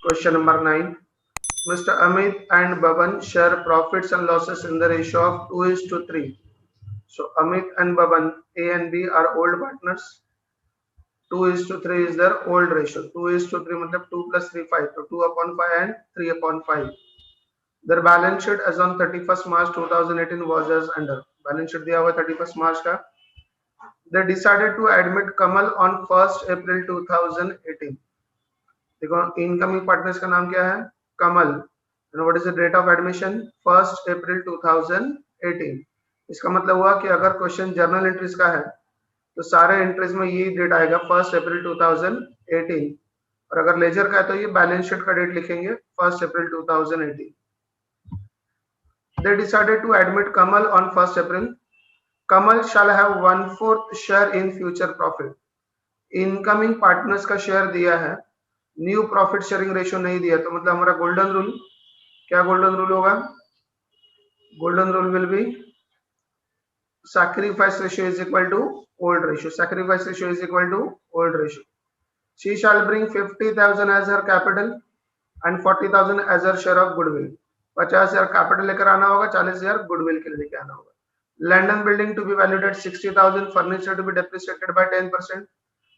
Question number 9. Mr. Amit and Baban share profits and losses in the ratio of 2:3. So Amit and Baban, A and B, are old partners. 2:3 is their old ratio. 2:3 मतलब 2 plus 3 5. So 2 upon 5 and 3 upon 5. Their balance sheet as on 31st March 2018 was as under. Balance sheet दिया हुआ 31st March का. They decided to admit Kamal on 1st April 2018. देखो incoming partners का नाम क्या है? Kamal. And what is the date of admission? 1st April 2018. इसका मतलब हुआ कि अगर क्वेश्चन जर्नल एंट्रीज का है तो सारे एंट्रीज में ये डेट आएगा 1st April 2018, और अगर लेजर का है तो ये बैलेंस शीट का डेट लिखेंगे 1st April 2018. They decided to admit Kamal on 1st April. Kamal shall have 1/4 share in future profit. Incoming partners का शेयर दिया है, न्यू प्रॉफिट शेयरिंग रेशियो नहीं दिया, तो मतलब हमारा गोल्डन रूल क्या गोल्डन रूल होगा? Golden rule will be sacrifice ratio is equal to old ratio. Sacrifice ratio is equal to old ratio. She shall bring 50,000 as her capital and 40,000 as her share of goodwill. 50,000 capital लेकर आना होगा, 40,000 goodwill के लिए लेकर आना होगा. Land and building to be valued at 60,000, furniture to be depreciated by 10%.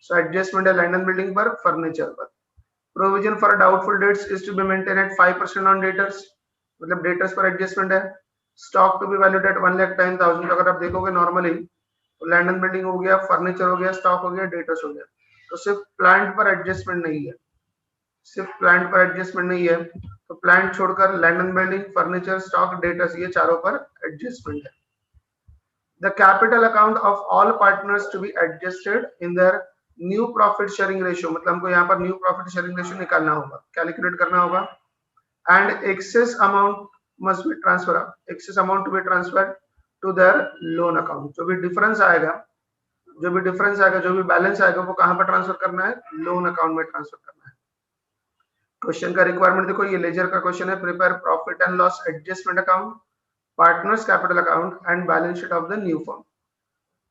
So adjustment है land and building पर, फर्नीचर पर. Provision for doubtful debts is to be maintain at 5% on debtors, मतलब डेटर्स पर एडजस्टमेंट है. Stock to be valued at 1,10,000. अगर आप देखोगे normally तो लैंड एंड बिल्डिंग हो गया, फर्नीचर हो गया, स्टॉक हो गया, डेटर्स हो गया, तो सिर्फ प्लांट पर एडजस्टमेंट नहीं है, सिर्फ प्लांट पर एडजस्टमेंट नहीं है. तो प्लांट छोड़कर land and building, furniture, stock, debtors, ये चारों पर एडजस्टमेंट है. The capital account of all partners to be adjusted in their new profit sharing ratio, मतलब हमको यहाँ पर न्यू प्रॉफिट शेयरिंग रेशियो निकालना होगा, कैलकुलेट करना होगा. And excess amount must be transfer, excess amount to be transfer to their loan account. जो भी डिफरेंस आएगा, जो भी बैलेंस आएगा, वो कहाँ पर ट्रांसफर करना है? लोन अकाउंट में ट्रांसफर करना है. क्वेश्चन का रिक्वायरमेंट देखो, ये लेजर का क्वेश्चन है. Prepare profit and loss adjustment account, partners capital account and balance sheet of the new firm.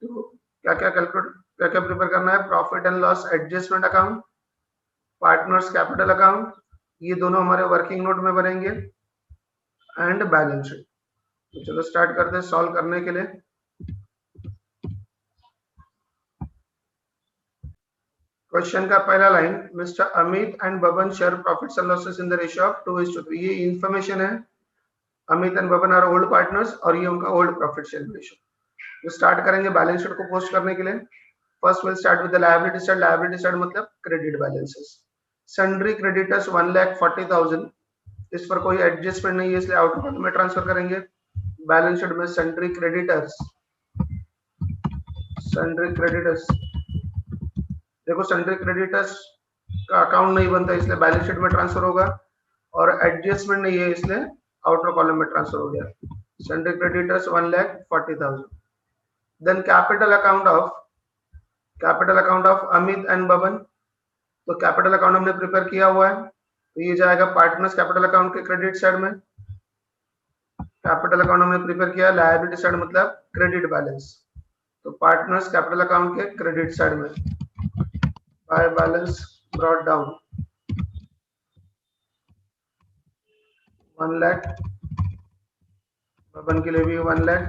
तो क्या क्या प्रिपेयर करना है? Profit and loss adjustment account, partners capital account, ये दोनों हमारे वर्किंग नोट में बनेंगे, एंड बैलेंस शीट. तो चलो स्टार्ट करते हैं सॉल्व करने के लिए. क्वेश्चन का पहला line, mister Amit and Baban share profits and losses in the ratio of 2:3. ये इंफॉर्मेशन है. Amit and Baban are old partners और ये उनका ओल्ड प्रॉफिट शेयर रेशियो. तो स्टार्ट करेंगे बैलेंस शीट को पोस्ट करने के लिए. First will start with the liability side. Liability side मतलब क्रेडिट बैलेंसेस. Sundry creditors 1,40,000. इस पर कोई एडजस्टमेंट नहीं है, इसलिए आउटर कॉलम में ट्रांसफर करेंगे. बैलेंस शीट में सन्ड्री क्रेडिटर्स देखो, सन्ड्री क्रेडिटर्स का अकाउंट नहीं बनता, इसलिए बैलेंस शीट में ट्रांसफर होगा, और एडजस्टमेंट नहीं है, इसलिए आउटर कॉलम में ट्रांसफर हो गया. Sundry creditors 1,40,000. Then capital account of Amit and Baban. तो कैपिटल अकाउंट हमने प्रिपेयर किया हुआ है, तो ये जाएगा पार्टनर्स कैपिटल अकाउंट के क्रेडिट साइड में. कैपिटल अकाउंट हमने प्रिपेयर किया, लायबिलिटी साइड मतलब क्रेडिट बैलेंस, तो पार्टनर्स कैपिटल अकाउंट के क्रेडिट साइड में. By balance brought down 1 lakh, Baban के लिए भी 1 लाख.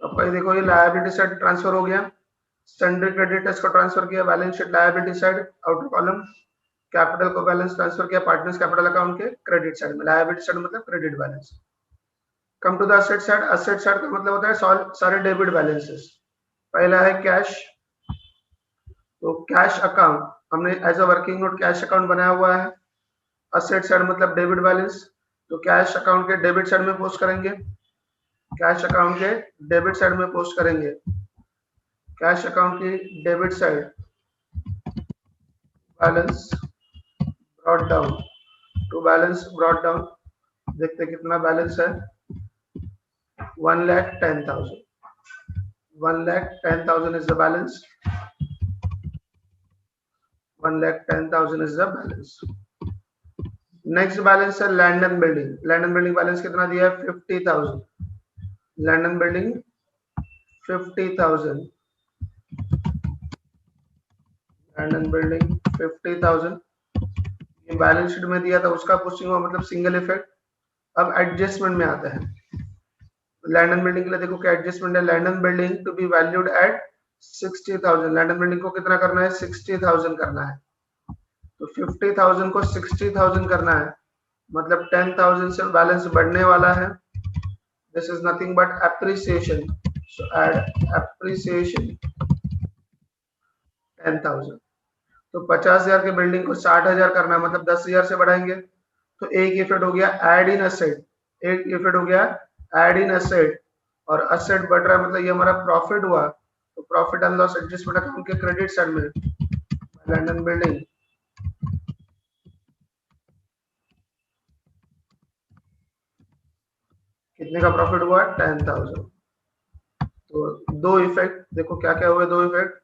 अब भाई देखो, ये लायबिलिटी साइड ट्रांसफर हो गया. सन्ड्री क्रेडिटर्स को ट्रांसफर किया balance sheet liability side, outer column. Capital को बैलेंस ट्रांसफर किया पार्टनर्स कैपिटल अकाउंट के क्रेडिट साइड में. लायबिलिटी साइड मतलब credit balance. Come to the asset side. Asset side का मतलब होता है सारे डेबिट बैलेंसेस. पहला है कैश. तो कैश अकाउंट हमने as a working note cash account बनाया हुआ है. असेट साइड मतलब डेबिट बैलेंस, तो कैश अकाउंट के डेबिट साइड में पोस्ट करेंगे. कैश अकाउंट के डेबिट साइड में पोस्ट करेंगे. कैश अकाउंट की debit side balance brought down to balance brought down. देखते कितना बैलेंस है. 1,10,000. 1,10,000 is the balance. 1,10,000 is the balance. Next balance है land and building. Land and building balance कितना दिया है? 50,000. Land and building 50,000. Land and building 50,000, ये balance sheet में दिया था उसका पोस्टिंग हुआ, मतलब सिंगल इफेक्ट। अब एडजस्टमेंट में आता है। लैंड एंड बिल्डिंग के लिए देखो क्या एडजस्टमेंट है, land and building to be valued at 60,000, land and building को कितना करना है 60,000 करना है। तो 50,000 को 60,000 करना है, मतलब 10,000 से बैलेंस बढ़ने वाला है। This is nothing but appreciation, so add appreciation 10,000। तो 50,000 के बिल्डिंग को 60,000 करना है, मतलब 10,000 से बढ़ाएंगे। तो एक इफेक्ट हो गया ऐड इन असेट, एक इफेक्ट हो गया ऐड इन असेट, और असेट बढ़ रहा है मतलब ये हमारा प्रॉफिट हुआ। तो profit and loss adjustment account के क्रेडिट साइड में लैंड एंड बिल्डिंग कितने का प्रॉफिट हुआ 10,000। तो दो इफेक्ट देखो क्या क्या हुए, दो इफेक्ट।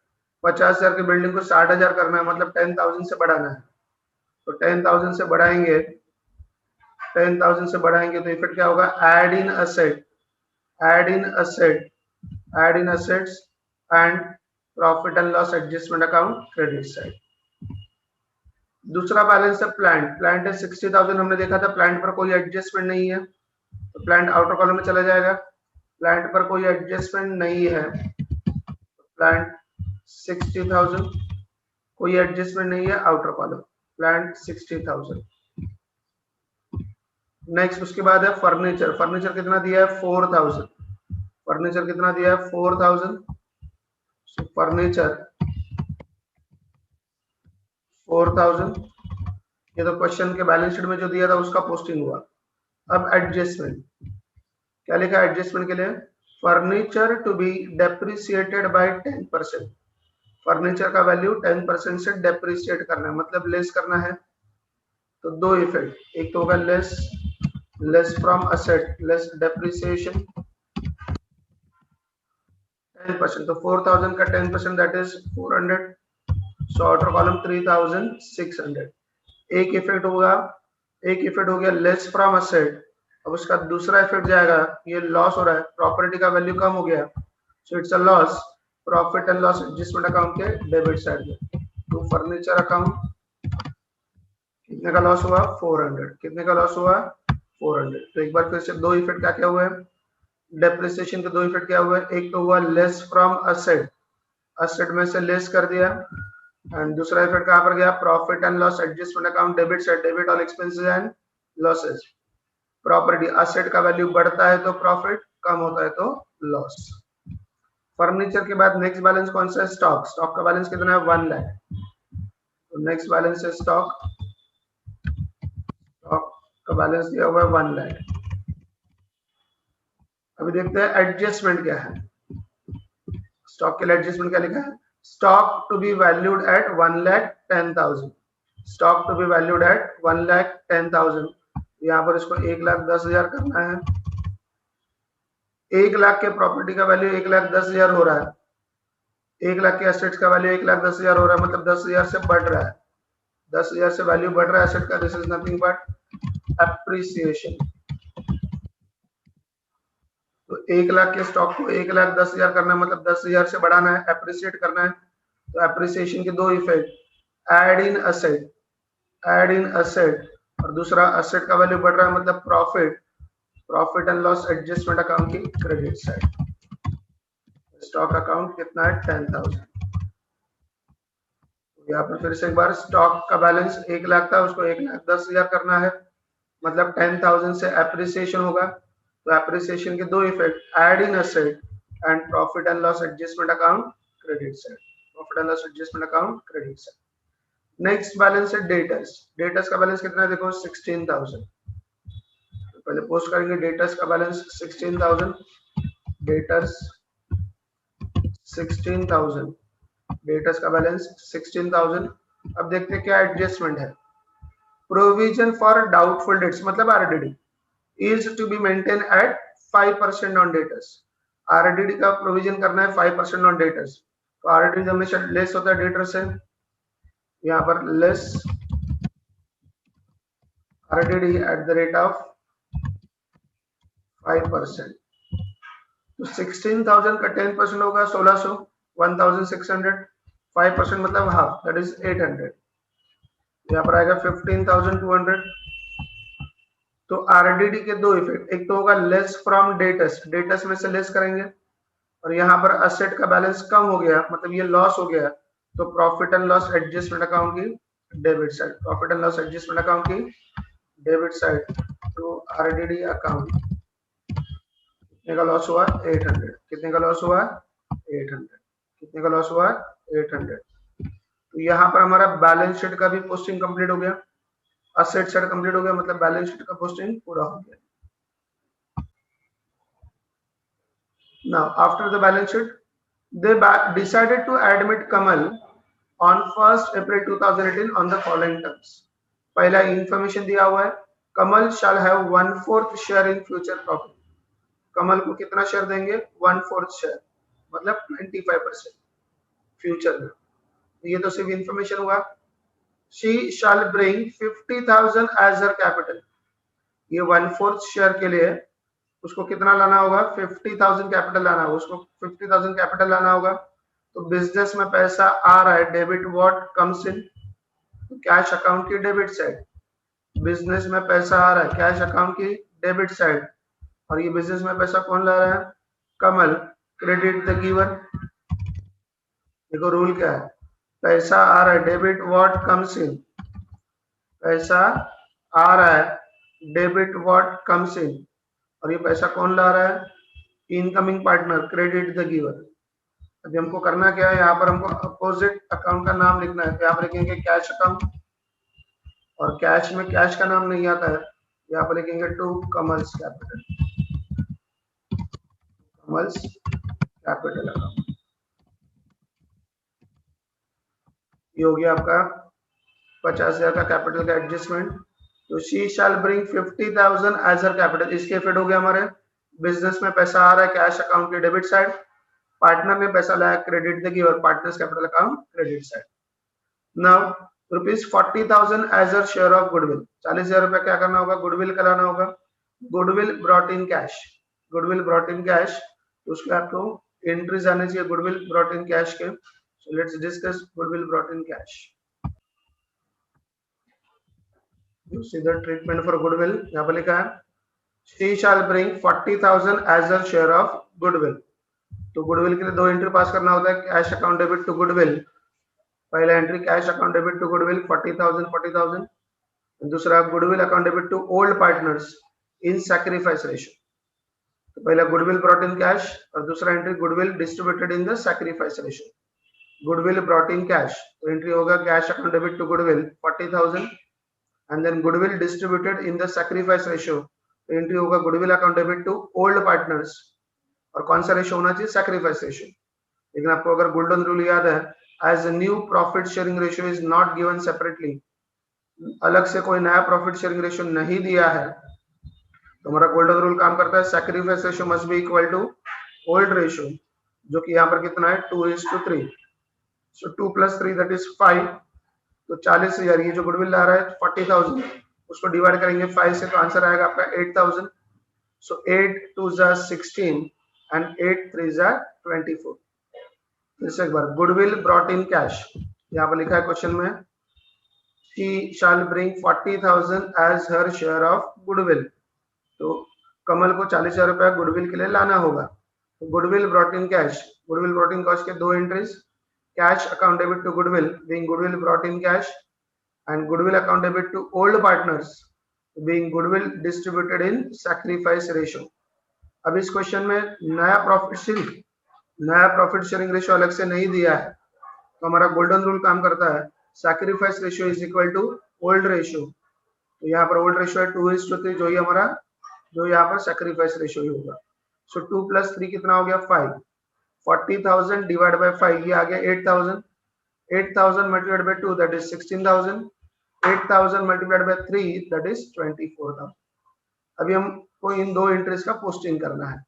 50,000 की बिल्डिंग को 60,000 करना है, मतलब 10,000 से बढ़ाना है। तो 10,000 से बढ़ाएंगे, 10,000 से बढ़ाएंगे तो इफेक्ट क्या होगा add in asset, add in asset, add in assets and profit and loss adjustment account credit side. दूसरा बैलेंस है प्लांट, प्लांट है 60,000, हमने देखा था प्लांट पर कोई एडजस्टमेंट नहीं है, तो प्लांट आउटर कॉलम में चला जाएगा। प्लांट पर कोई एडजस्टमेंट नहीं है, प्लांट 60,000, कोई एडजस्टमेंट नहीं है आउटर कॉलम, प्लांट 60,000। नेक्स्ट उसके बाद है फर्नीचर, फर्नीचर कितना दिया है 4,000, फर्नीचर कितना दिया है 4,000। फर्नीचर 4,000, ये तो क्वेश्चन के बैलेंस शीट में जो दिया था उसका पोस्टिंग हुआ। अब एडजस्टमेंट क्या लिखा है एडजस्टमेंट के लिए, furniture to be depreciated by 10%, furniture का वैल्यू 10% से डेप्रिसिएट करना है, मतलब लेस करना है। तो दो इफेक्ट, एक तो होगा less, less from asset, less depreciation 10%, तो 4,000 का 10% that is 400, so outer column 3,600। एक इफेक्ट होगा, एक इफेक्ट हो गया लेस फ्रॉम असेट। अब उसका दूसरा इफेक्ट जाएगा, ये लॉस हो रहा है, प्रॉपर्टी का वैल्यू कम हो गया, so it's a loss, profit and loss adjustment account के डेबिट साइड में। तो फर्नीचर अकाउंट कितने का लॉस हुआ 400, कितने का लॉस हुआ 400। तो एक बार फिर से दो इफेक्ट क्या क्या हुए, डेप्रिसिएशन के दो इफेक्ट क्या हुए, एक तो हुआ लेस फ्रॉम असेट, असेट में से लेस कर दिया, एंड दूसरा इफेक्ट कहां पर गया profit and loss adjustment account debit side, debit all expenses and losses. Property asset का वैल्यू बढ़ता है तो प्रॉफिट, कम होता है तो लॉस। फर्नीचर के बाद नेक्स्ट बैलेंस कौन सा है स्टॉक, स्टॉक का बैलेंस कितना है 1 लाख। तो नेक्स्ट बैलेंस है स्टॉक, स्टॉक का बैलेंस दिया हुआ है 1 लाख। अभी देखते हैं एडजस्टमेंट क्या है, स्टॉक के लिए एडजस्टमेंट क्या लिखा है, stock to be valued at 1,10,000, stock to be valued at 1,10,000। यहाँ पर इसको 1,10,000 करना है। 1 लाख के प्रॉपर्टी का वैल्यू 1,10,000 हो रहा है, 1 लाख के एसेट्स का वैल्यू 1,10,000 हो रहा है, मतलब 10,000 से बढ़ रहा है, 10,000 से वैल्यू बढ़ रहा है एसेट का, this is nothing but appreciation. तो 1 लाख के स्टॉक को 1,10,000 करना है, मतलब 10,000 से बढ़ाना है, एप्रिसिएट करना है। तो एप्रिसिएशन के दो effect, add in asset, add in asset, और दूसरा असेट का वैल्यू बढ़ रहा है मतलब profit, profit and loss adjustment account की क्रेडिट साइड। स्टॉक अकाउंट कितना है 10,000। यहाँ पर फिर से एक बार स्टॉक का बैलेंस 1 लाख था, उसको 1,10,000 करना है, मतलब 10,000 से एप्रिसिएशन होगा। तो एप्रिसिएशन के दो effect, add in asset and profit and loss adjustment account credit side, profit and loss adjustment account credit side. Next balance है डेटर्स, डेटर्स का बैलेंस कितना है देखो 16,000। तो पहले पोस्ट करेंगे डेटर्स का बैलेंस 16,000, डेटर्स 16,000, डेटर्स का बैलेंस 16,000। अब देखते हैं क्या एडजस्टमेंट है, प्रोविजन फॉर डाउटफुल डेट्स मतलब RDD is to be maintain at 5% on debtors, RDD का प्रोविजन करना है 5% ऑन डेटर्स। तो आरडीडी हमेशा लेस होता है डेटर से, यहाँ पर less RDD at the rate of 5%। तो 16,000 का 10% होगा 1,600, 1,600, 5% मतलब हाफ, दैट इज 800। यहाँ पर आएगा 15,200। तो आरडीडी के दो इफेक्ट, एक तो होगा लेस फ्रॉम डेटस, डेटस में से लेस करेंगे, और यहाँ पर असेट का बैलेंस कम हो गया मतलब ये लॉस हो गया, तो profit and loss adjustment account की debit side, profit and loss adjustment account की debit side to RDD account. कितने का लॉस हुआ? 800। कितने का लॉस हुआ? 800। कितने का लॉस हुआ? 800। तो यहाँ पर हमारा बैलेंस शीट का भी पोस्टिंग कंप्लीट हो गया, असेट साइड कंप्लीट हो गया, मतलब बैलेंस शीट का पोस्टिंग पूरा हो गया। Now, after the balance sheet, they decided to admit Kamal on 1st April 2018 on the following terms. पहला इंफॉर्मेशन दिया हुआ है, Kamal shall have 1/4 share in future profit. Kamal को कितना शेयर देंगे? 1/4 शेयर, मतलब 25% फ्यूचर में। ये तो सिर्फ इंफॉर्मेशन हुआ। She shall bring 50,000 as her capital। ये 1/4 शेयर के लिए उसको कितना लाना होगा? 50,000 कैपिटल लाना होगा, उसको 50,000 कैपिटल लाना होगा। तो बिजनेस में पैसा आ रहा है, debit what comes in, cash account की डेबिट साइड। बिजनेस में पैसा आ रहा है, कैश अकाउंट की डेबिट साइड, और ये बिजनेस में पैसा कौन ला रहा है? कमल। Credit the giver. देखो रूल क्या है, पैसा आ रहा है, डेबिट व्हाट कम्स इन, पैसा आ रहा है, डेबिट व्हाट कम्स इन, और ये पैसा कौन ला रहा है? Incoming partner, credit the giver. अभी हमको करना क्या है, यहाँ पर हमको अपोजिट अकाउंट का नाम लिखना है। यहाँ पर लिखेंगे कैश अकाउंट, और कैश में कैश का नाम नहीं आता है, यहाँ पर लिखेंगे to Kamal's capital, Kamal's capital account. ये हो गया आपका 50,000 का कैपिटल का एडजस्टमेंट। तो she shall bring 50,000 as her capital, इसके फिट हो गया हमारे बिजनेस में पैसा आ रहा है, कैश अकाउंट की डेबिट साइड, पार्टनर ने पैसा लाया, credit the giver, partners capital account credit side. Now rupees 40,000 as her share of goodwill, 40,000 रुपया क्या करना होगा? गुडविल का लाना होगा। Goodwill brought in cash, goodwill brought in cash, तो उसके आपको एंट्रीज आने चाहिए गुडविल ब्रॉट इन कैश के। So let's discuss goodwill brought in cash. You see the treatment for goodwill, यहाँ पर लिखा है she shall bring 40,000 as her share of goodwill। तो गुडविल के लिए दो एंट्री पास करना होता है, cash account debit to goodwill. पहला entry cash account debit to goodwill 40,000, दूसरा goodwill account debit to old partners in sacrifice ratio. तो पहला गुडविल ब्रॉट इन कैश, और दूसरा entry goodwill distributed in the sacrifice ratio. Goodwill brought in cash, तो entry होगा cash account debit to goodwill 40,000, and then goodwill distributed in the sacrifice ratio, तो entry होगा goodwill account debit to old partners, और कौन सा ratio होना चाहिए? sacrifice ratio। लेकिन आपको अगर गोल्डन रूल याद है, as a new profit sharing ratio is not given separately, अलग से कोई नया प्रॉफिट शेयरिंग रेशियो नहीं दिया है, तो हमारा गोल्डन रूल काम करता है sacrifice ratio must be equal to old ratio, जो कि यहाँ पर कितना है? 2:3। so 2 + 3 that is 5। तो 40,000, ये जो गुडविल ला रहा है 40,000, उसको डिवाइड करेंगे 5 से, तो आंसर आएगा आपका 8,000। सो 8 2 16 एंड 8 3 24। फिर से एक बार, गुडविल ब्रॉट इन कैश, यहाँ पर लिखा है क्वेश्चन में she shall bring 40,000 as her share of goodwill। तो कमल को 40,000 रुपया गुडविल के लिए लाना होगा। तो goodwill brought in cash, goodwill brought in cash के दो entries, cash account debit to goodwill being goodwill brought in cash, and goodwill account debit to old partners being goodwill distributed in sacrifice ratio। अब इस question में नया profit sharing ratio अलग से नहीं दिया है, तो हमारा गोल्डन रूल काम करता है sacrifice ratio is equal to old ratio. तो यहाँ पर ओल्ड रेशियो है 2:3, जो ही हमारा जो यहाँ पर सैक्रिफाइस रेशियो ही होगा। सो 2 + 3 कितना हो गया? 5। 40,000 डिवाइड बाय 5, ये आ गया 8,000। 8,000 multiplied by 2 that is 16,000। 8,000 multiplied by 3 that is 24,000। अभी हमको इन दो एंट्रीज का पोस्टिंग करना है।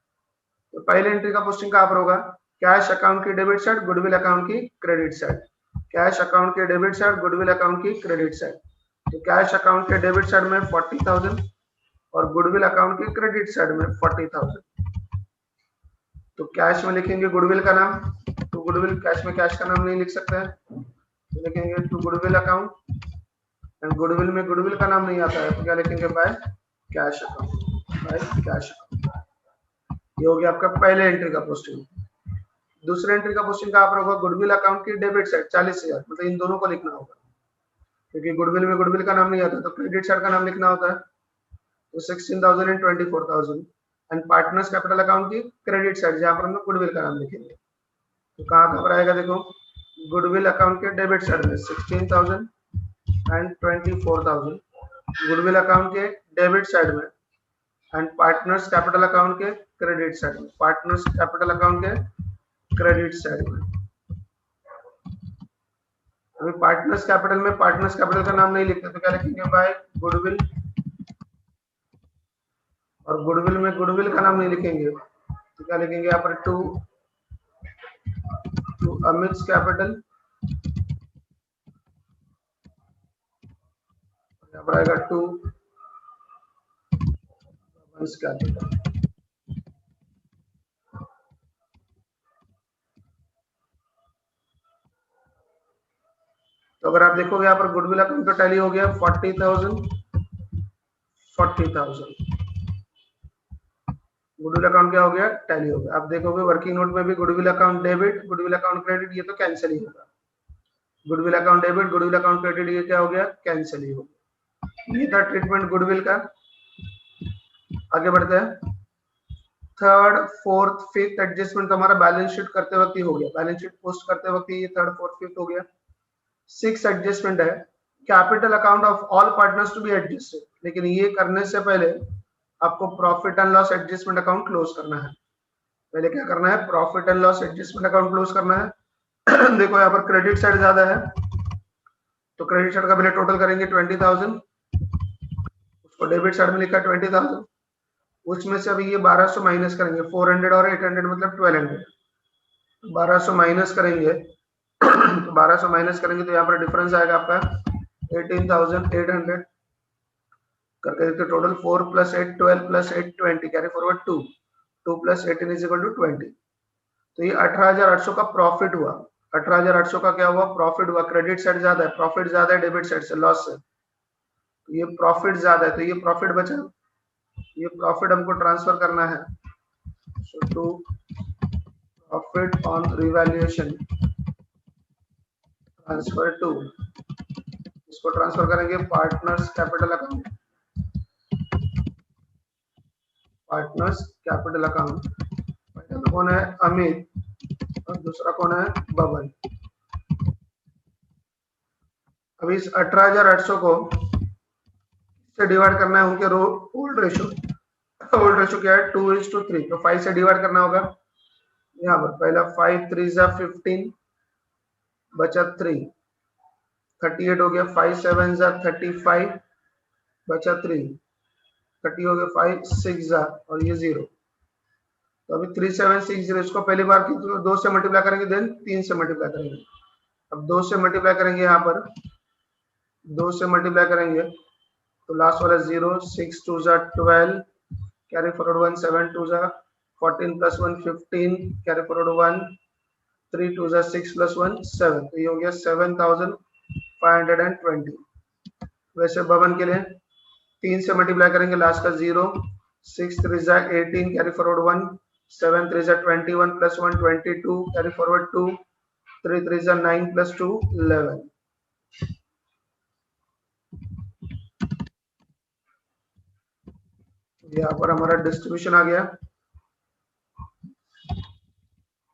तो पहले एंट्री का पोस्टिंग कहाँ पर होगा? कैश अकाउंट की डेबिट साइड, गुडविल अकाउंट की क्रेडिट साइड। कैश अकाउंट के डेबिट साइड, गुडविल अकाउंट की क्रेडिट साइड। तो कैश अकाउंट के डेबिट साइड में 40,000 और गुडविल अकाउंट की क्रेडिट साइड में 40,000। तो कैश में लिखेंगे गुडविल का नाम, तो गुडविल कैश में कैश का नाम नहीं लिख सकते हैं, तो लिखेंगे to goodwill account, and goodwill में गुडविल का नाम नहीं आता है तो क्या लिखेंगे, by cash account, by cash account. ये हो गया आपका पहले एंट्री का पोस्टिंग। दूसरे एंट्री का पोस्टिंग कहाँ पर होगा, गुडविल अकाउंट की डेबिट साइड 40,000, मतलब इन दोनों को लिखना होगा, क्योंकि गुडविल में गुडविल का नाम नहीं आता तो क्रेडिट साइड का नाम लिखना होता है, तो 16,000 and 24,000, and partners capital account की क्रेडिट साइड जहां पर हम लोग गुडविल का नाम लिखेंगे, तो कहाँ पर आएगा, देखो गुडविल अकाउंट के डेबिट साइड में 16,000 एंड 24,000, गुडविल अकाउंट के डेबिट साइड में, एंड पार्टनर्स कैपिटल अकाउंट के क्रेडिट साइड में, पार्टनर्स कैपिटल अकाउंट के क्रेडिट साइड में। अभी पार्टनर्स कैपिटल में पार्टनर्स कैपिटल का नाम नहीं लिखते तो क्या लिखेंगे, बाय गुडविल, और गुडविल में गुडविल का नाम नहीं लिखेंगे तो क्या लिखेंगे यहाँ पर, टू अमित कैपिटल, यहाँ पर आएगा टू कैपिटल। तो अगर आप देखोगे यहाँ पर गुडविल अकाउंट का टैली हो गया 40,000, गुडविल अकाउंट क्या हो गया, टैली हो गया। आप देखोगे वर्किंग नोट में भी goodwill account debit, goodwill account credit, ये तो कैंसिल ही होगा, goodwill account debit, goodwill account credit, ये क्या हो गया, कैंसिल ही हो गया। ये था ट्रीटमेंट गुडविल का। आगे बढ़ते हैं, थर्ड फोर्थ फिफ्थ एडजस्टमेंट हमारा बैलेंस शीट करते वक्त ही हो गया, बैलेंस शीट पोस्ट करते वक्त ये थर्ड फोर्थ फिफ्थ हो गया। सिक्स एडजस्टमेंट है, capital account of all partners to be adjusted, लेकिन ये करने से पहले आपको profit and loss adjustment account close करना है। पहले क्या करना है, profit and loss adjustment account close करना है। देखो यहाँ पर क्रेडिट साइड ज्यादा है तो क्रेडिट साइड का पहले टोटल करेंगे 20,000, उसको डेबिट साइड में लिखा 20,000, उसमें से अभी ये 1200 माइनस करेंगे, 400 और 800 मतलब 1200, 1200 माइनस करेंगे तो 1200 माइनस करेंगे तो यहाँ पर डिफरेंस आएगा आपका 18,800 करके देखते टोटल 4 + 8 12 + 8 20 कैरी फॉरवर्ड 2 + 18 = 20। तो ये 18,800 का प्रॉफिट हुआ, 18,800 का क्या हुआ, प्रॉफिट हुआ। क्रेडिट साइड ज्यादा है, प्रॉफिट ज्यादा है डेबिट साइड से, लॉस से, तो ये प्रॉफिट ज्यादा है तो ये प्रॉफिट बचा, ये प्रॉफिट हमको ट्रांसफर करना है, so to profit on revaluation transfer to, इसको ट्रांसफर करेंगे partners capital account, partners capital account. पहला तो कौन है, अमित, और दूसरा कौन है, बबन। अभी इस 18,800 को से डिवाइड करना है उनके ओल्ड रेशो, ओल्ड रेशो क्या है 2:3, तो 5 से डिवाइड करना होगा। यहाँ पर पहला 5 3 = 15 बचा 3, 38 हो गया, 5 7 = 35 बचा 3, 30 हो गया, 5 6 और ये 0, तो अभी 3760 इसको पहली बार की तो 2 से मल्टीप्लाई करेंगे, देन 3 से मल्टीप्लाई करेंगे। अब 2 से मल्टीप्लाई करेंगे, यहाँ पर 2 से मल्टीप्लाई करेंगे तो लास्ट वाला 0, 6 2 = 12 कैरी फॉरवर्ड 1, 7 2 = 14 + 1 15 कैरी फॉरवर्ड 1, 3 2 = 6 + 1 7, तो ये हो गया 7,520। वैसे बबन के लिए 3 से मल्टीप्लाई करेंगे, लास्ट का 0, 6 3 = 18 कैरी फॉरवर्ड 1, 7 3 = 21 + 1 22 कैरी फॉरवर्ड 2, 3 3 = 9 + 2 11। यहाँ पर हमारा डिस्ट्रीब्यूशन आ गया।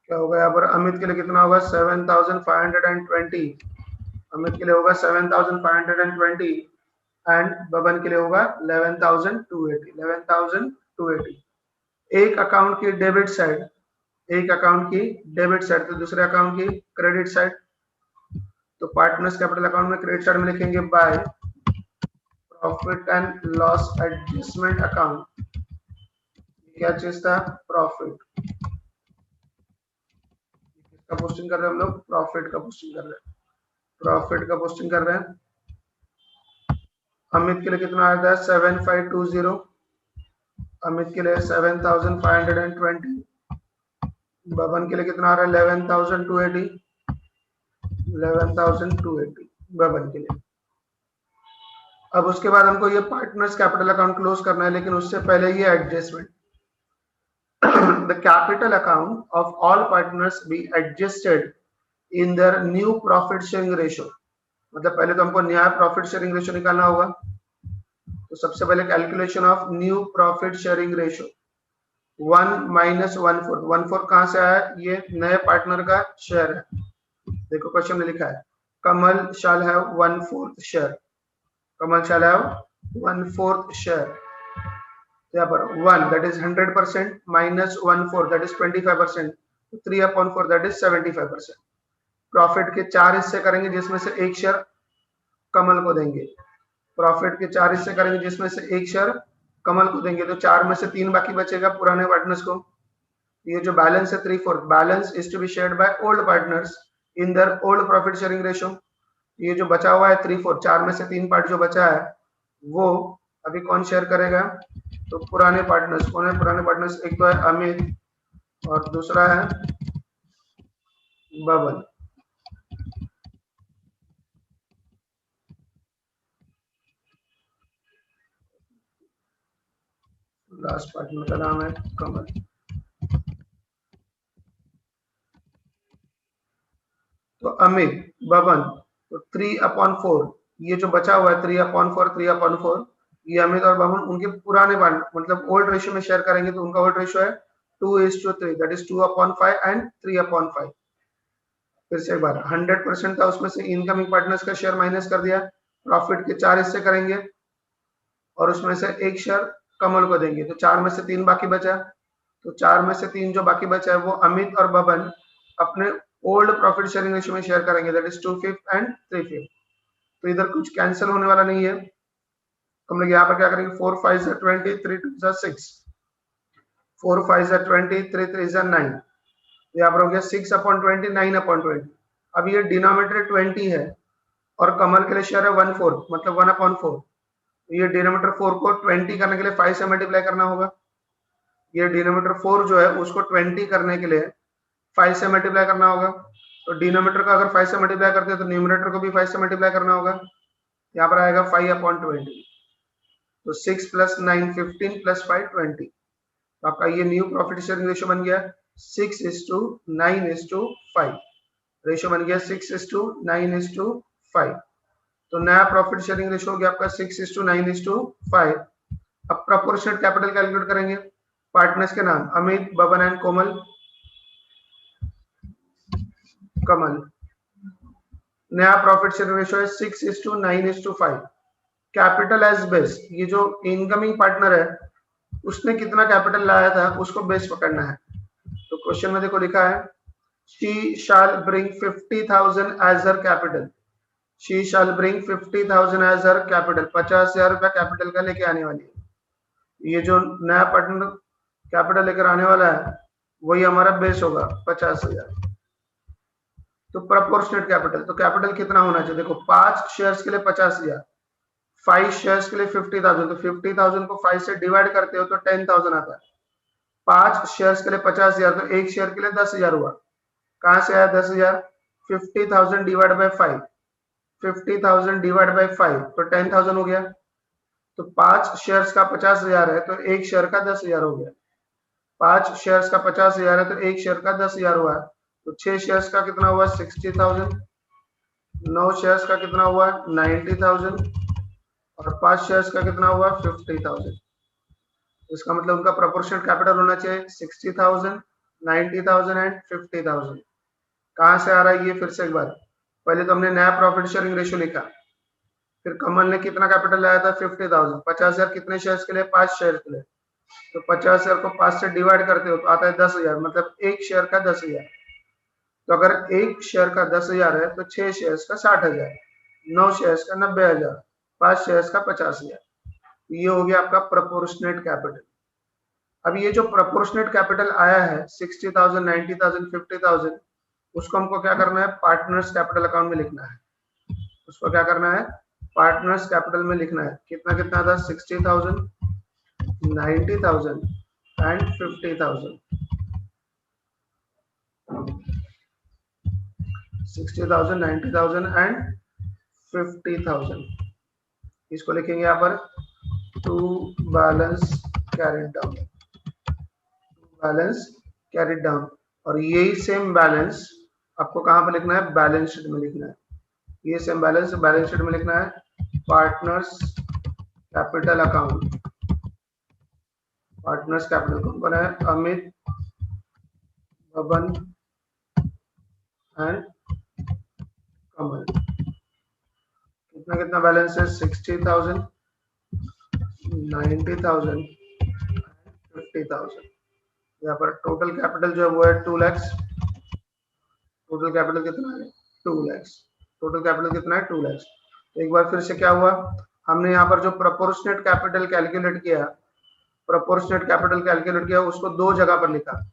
क्या होगा यहाँ पर, अमित के लिए कितना होगा 7,520, अमित के लिए होगा 7,520 एंड बबन के लिए होगा 11,280। एक अकाउंट की डेबिट साइड, एक अकाउंट की डेबिट साइड तो दूसरे अकाउंट की क्रेडिट साइड, तो पार्टनर्स कैपिटल अकाउंट में क्रेडिट साइड में लिखेंगे by profit and loss adjustment account. क्या चीज था, प्रॉफिट, किसका पोस्टिंग कर रहे हैं हम लोग, प्रॉफिट का पोस्टिंग कर रहे हैं, प्रॉफिट का पोस्टिंग कर रहे हैं। अमित के लिए कितना आया था 7520, अमित के लिए 7,520 बबन के लिए कितना आ रहा है 11,280, 11,280 बबन के लिए। अब उसके बाद हमको ये पार्टनर्स कैपिटल अकाउंट क्लोज करना है, लेकिन उससे पहले ये adjustment the capital account of all partners be adjusted in their new profit sharing ratio। मतलब पहले तो हमको नया प्रॉफिट शेयरिंग रेशियो निकालना होगा। तो सबसे पहले calculation of new profit sharing ratio 1 minus 1/4। 1/4 कहां से आया? ये नए पार्टनर का शेयर है। देखो क्वेश्चन में लिखा है Kamal shall have 1/4 share, Kamal shall have 1/4 share. यहाँ पर 1 that is 100% minus 1/4 that is 25%, 3/4 that is 75%। Profit के 4 हिस्से करेंगे जिसमें से एक शेयर कमल को देंगे। प्रॉफिट के 4 हिस्से करेंगे जिसमें से एक शेयर कमल को देंगे, तो 4 में से 3 बाकी बचेगा पुराने पार्टनर्स को। ये जो बैलेंस है 3/4 balance is to be shared by old partners in their old profit sharing ratio. ये जो बचा हुआ है 3/4, 4 में से 3 पार्ट जो बचा है वो अभी कौन शेयर करेगा? तो पुराने पार्टनर्स। कौन है पुराने पार्टनर्स? एक तो है अमित और दूसरा है बबन। लास्ट पार्टनर का नाम है कमल। तो अमित बबन तो 3/4, ये जो बचा हुआ है 3/4 3/4 ये अमित और बबन उनके पुराने मतलब ओल्ड रेशियो में शेयर करेंगे। तो उनका ओल्ड रेशियो है 2:3 दैट इज 2/5 एंड 3/5। फिर से एक बार 100% था, उसमें से इनकमिंग पार्टनर्स का शेयर माइनस कर दिया। प्रॉफिट के 4 हिस्से करेंगे और उसमें से एक शेयर कमल को देंगे, तो 4 में से 3 बाकी बचा। तो 4 में से 3 जो बाकी बचा है वो अमित और बबन अपने ओल्ड प्रॉफिट शेयरिंग रेशियो में शेयर करेंगे दैट इज 2/5 एंड 3/5। तो इधर कुछ कैंसिल होने वाला नहीं है। तो हम लोग यहाँ पर क्या करेंगे 4 5 20 3 2 6, 4 5 20 3 3 9, यहाँ पर हो गया 6/20 9/20। अब ये डिनोमिनेटर 20 है और कमल के लिए शेयर है 1/4 मतलब 1/4। ये डिनोमिनेटर 4 को 20 करने के लिए 5 से मल्टीप्लाई करना होगा। ये डिनोमिनेटर 4 जो है उसको 20 करने के लिए 5 से मल्टीप्लाई करना होगा। तो डिनोमिनेटर का अगर 5 से मल्टीप्लाई करते हैं तो न्यूमरेटर को भी 5 से मल्टीप्लाई करना होगा। यहाँ पर आएगा 5/20। तो 6 + 9 15 + 5 20। तो आपका ये न्यू प्रॉफिट शेयरिंग रेशियो बन गया 6:9:5। रेशियो बन गया 6:9:5। तो नया प्रॉफिट शेयरिंग रेशियो हो गया आपका 6:9:5। अब प्रोपोर्शनल कैपिटल कैलकुलेट करेंगे। पार्टनर्स के नाम अमित बबन एंड कोमल कमल। नया प्रॉफिट शेयरिंग रेशियो है 6:9:5। कैपिटल एज बेस, ये जो इनकमिंग पार्टनर है उसने कितना कैपिटल लाया था उसको बेस पकड़ना है। तो क्वेश्चन में देखो लिखा है she shall bring 50,000 as her capital। she shall bring 50,000 as her capital। 50,000 रुपया कैपिटल का लेके आने वाली है। ये जो नया पार्टनर कैपिटल लेकर आने वाला है वही हमारा बेस होगा 50,000। तो प्रोपोर्शनेट कैपिटल, तो कैपिटल कितना होना चाहिए? देखो 5 शेयर्स के लिए 50,000, 5 शेयर्स के लिए 50,000। तो 50,000 को 5 से डिवाइड करते हो तो 10,000 आता है। 5 शेयर्स के लिए 50,000, तो एक शेयर के लिए 10,000 हुआ। कहां से आया 10,000? 50,000 डिवाइड बाय 5, 50,000 डिवाइड बाय 5 तो 10,000 हो गया। तो 5 शेयर्स का 50,000 है तो एक शेयर का 10,000 हो गया। 5 शेयर्स का 50,000 है तो एक शेयर का 10,000 हुआ। तो 6 शेयर्स का कितना हुआ 60,000, 9 शेयर्स का कितना हुआ 90,000 और 5 शेयर्स का कितना हुआ 50,000। इसका मतलब उनका प्रोपोर्शनल कैपिटल होना चाहिए 60,000, 90,000 एंड 50,000। कहां से आ रहा है ये? फिर से एक बार, पहले तो हमने नया प्रॉफिट शेयरिंग रेशियो लिखा, फिर कमल ने कितना कैपिटल लाया था 50,000। 50,000 कितने शेयर्स के लिए? 5 शेयर के लिए। तो 50,000 को 5 से डिवाइड करते हो तो आता है 10,000, मतलब एक शेयर का 10,000। तो अगर एक शेयर का 10,000 है तो 6 शेयर्स का 60,000, 9 शेयर्स का 90,000, 5 शेयर्स का 50,000। ये हो गया आपका प्रोपोर्शनेट कैपिटल। अब ये जो प्रोपोर्शनेट कैपिटल आया है 60,000, 90,000, 50,000, उसको हमको क्या करना है? पार्टनर्स कैपिटल अकाउंट में लिखना है। उसको क्या करना है? पार्टनर्स कैपिटल में लिखना है। कितना कितना था? 60,000, 90,000 एंड 50,000। 60,000, 90,000 एंड 50,000। इसको लिखेंगे यहाँ पर to balance carried down, balance carried down. और यही सेम बैलेंस आपको कहाँ पर लिखना है, बैलेंस शीट में लिखना है। ये सेम बैलेंस बैलेंस शीट में लिखना है partners capital account. Partners capital कौन कौन है, अमित, बबन एंड कमल। कितना कितना बैलेंस है, 60,000, 90,000, 50,000। यहाँ पर टोटल कैपिटल जो है वो है 2 लाख। टोटल कैपिटल कितना है, 2 लाख। टोटल कैपिटल कितना है, 2 लाख। एक बार फिर से क्या हुआ, हमने यहाँ पर जो प्रोपोर्शनेट कैपिटल कैलकुलेट किया, उसको दो जगह पर लिखा।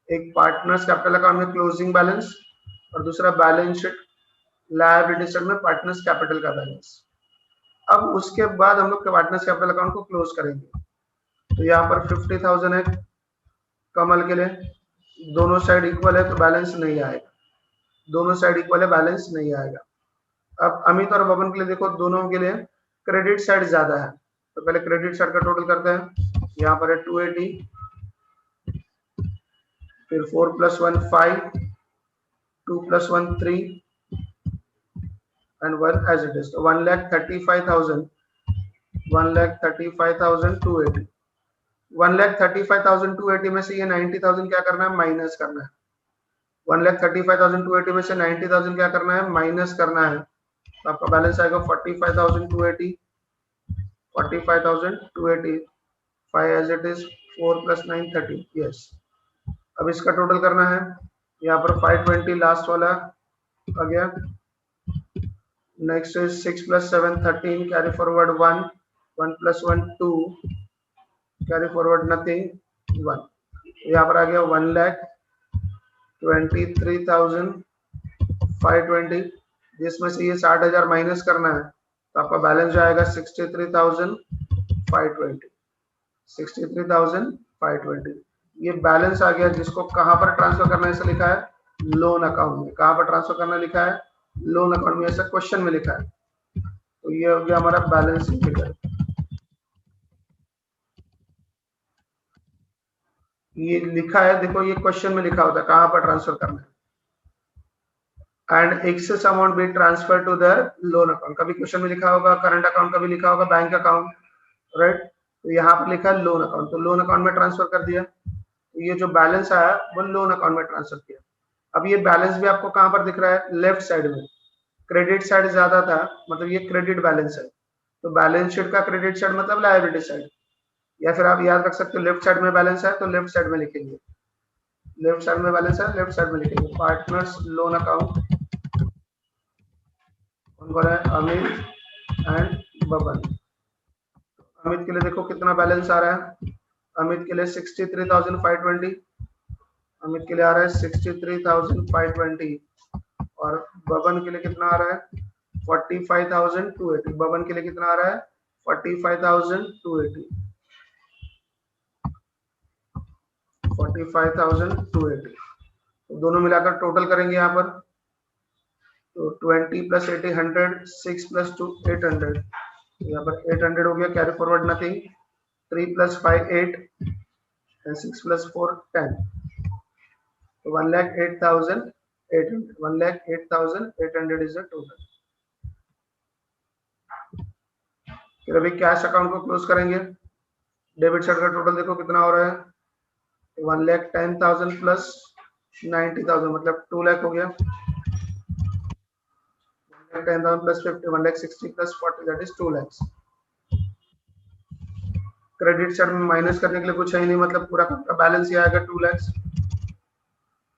एक पार्टनर्स कैपिटल अकाउंट में क्लोजिंग बैलेंस और दूसरा बैलेंस शीट लायबिलिटी साइड में पार्टनर्स कैपिटल का बैलेंस। अब उसके बाद हम लोग पार्टनर्स कैपिटल अकाउंट को क्लोज करेंगे। तो यहाँ पर 50,000 है कमल के लिए, दोनों साइड इक्वल है तो बैलेंस नहीं आएगा, दोनों साइड इक्वल है बैलेंस नहीं आएगा। अब अमित और बबन के लिए देखो, दोनों के लिए क्रेडिट साइड ज्यादा है, तो पहले क्रेडिट साइड का टोटल करते हैं। यहाँ पर है 280, फिर 4 + 1 5, 2 + 1 3 and 1 as it is। तो 1,35,000, 1,35,280। 1,35,280 में से ये 90,000 क्या करना है, माइनस करना है। 1,35,280 में से 90,000 क्या करना है, माइनस करना है। तो आपका बैलेंस आएगा 45,280, 45,280, 5 as it is, 4 + 9 30। यस, अब इसका टोटल करना है। यहाँ पर 520 लास्ट वाला आ गया। Next is 6 + 7 13, carry forward 1, 1 + 1 2, carry forward nothing 1। यहाँ पर आ गया 1,23,520, जिसमें से ये 60,000 माइनस करना है। तो आपका बैलेंस जो आएगा 63,520, 63,520। ये बैलेंस आ गया, जिसको कहाँ पर ट्रांसफर करना है, ऐसा लिखा है लोन अकाउंट में। कहाँ पर ट्रांसफर करना लिखा है, लोन अकाउंट में, ऐसा क्वेश्चन में लिखा है। तो ये हो गया हमारा बैलेंसिंग फिगर। ये लिखा है, देखो ये क्वेश्चन में लिखा होता है कहाँ पर ट्रांसफर करना है। And excess amount be transfer to their loan account, कभी क्वेश्चन में लिखा होगा करंट अकाउंट, कभी लिखा होगा बैंक अकाउंट, राइट। तो यहाँ पर लिखा है लोन अकाउंट, तो लोन अकाउंट में ट्रांसफर कर दिया। तो ये जो बैलेंस आया वो लोन अकाउंट में ट्रांसफर किया। अब ये बैलेंस भी आपको कहाँ पर दिख रहा है, लेफ्ट साइड में। क्रेडिट साइड ज्यादा था, मतलब ये क्रेडिट बैलेंस है, तो बैलेंस शीट का क्रेडिट साइड मतलब लायबिलिटी साइड। या फिर आप याद रख सकते हो लेफ्ट साइड में बैलेंस है तो लेफ्ट साइड में लिखेंगे, लेफ्ट साइड में बैलेंस है लेफ्ट साइड में लिखेंगे। पार्टनर्स लोन अकाउंट, कौन कौन है, अमित एंड बबन। अमित के लिए देखो कितना बैलेंस आ रहा है, अमित के लिए 63,520, अमित के लिए आ रहा है 63,520। और बबन के लिए कितना आ रहा है, 45,280। बबन के लिए कितना आ रहा है, 45,280, 45,280। तो दोनों मिलाकर टोटल करेंगे यहाँ पर, तो 20 + 80 100, 6 + 2 800। यहाँ पर 800 हो गया, कैरी फॉरवर्ड नथिंग, 3 + 5 8 and 6 + 4 10। तो 1,08,800, 1,08,800 इज द टोटल। फिर अभी कैश अकाउंट को क्लोज करेंगे। डेबिट साइड का टोटल देखो कितना हो रहा है, 1,10,000 + 90,000 मतलब 2 लाख हो गया। 10,000 + 50, 1,60,000 + 40 that is 2 lakh. Credit side में माइनस करने के लिए कुछ है ही नहीं, मतलब पूरा का बैलेंस ही आएगा 2 लाख।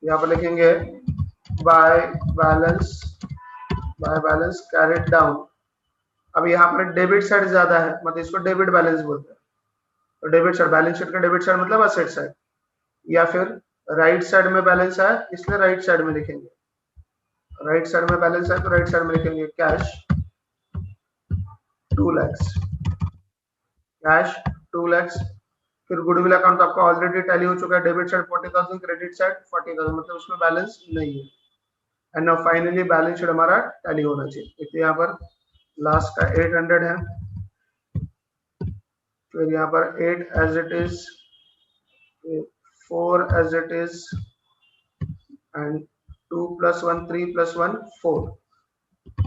यहाँ पर लिखेंगे बाय बैलेंस कैरिड डाउन। अब यहाँ पर डेबिट साइड ज्यादा है, मतलब इसको डेबिट बैलेंस बोलते हैं। तो डेबिट साइड, बैलेंस शीट का डेबिट साइड मतलब असेट साइड, या फिर राइट साइड में बैलेंस है इसलिए राइट साइड में लिखेंगे। राइट साइड में बैलेंस है तो राइट साइड में लिखेंगे कैश 2 लाख, कैश 2 लाख, फिर गुडविल अकाउंट तो आपका ऑलरेडी टैली हो चुका है, डेबिट साइड 40,000, क्रेडिट साइड 40,000, मतलब उसमें बैलेंस नहीं है। And now finally balance sheet हमारा टैली होना चाहिए। तो यहाँ पर लास्ट का 800 है, फिर यहाँ पर 8 as it is, 4 as it is, and 2 + 1 3 + 1 4।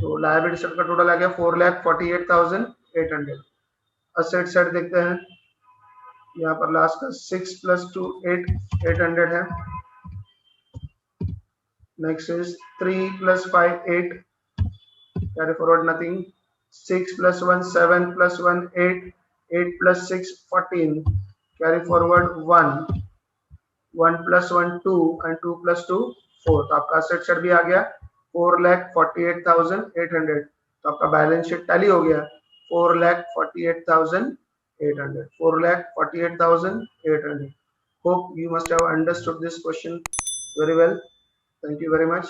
तो लायबिलिटी साइड का टोटल आ गया 4,48,800। असेट साइड देखते हैं, यहाँ पर लास्ट का 6 + 2 8 800 है। Next is 3 + 5 8, carry forward nothing. 6 + 1 7 + 1 8 8 + 6 14, carry forward 1 1 + 1 2 and 2 + 2 4। तो आपका असेट साइड भी आ गया 4,48,800। तो आपका बैलेंस शीट टैली हो गया 4,48,800, 4,48,800। Hope you must have understood this question very well. Thank you very much.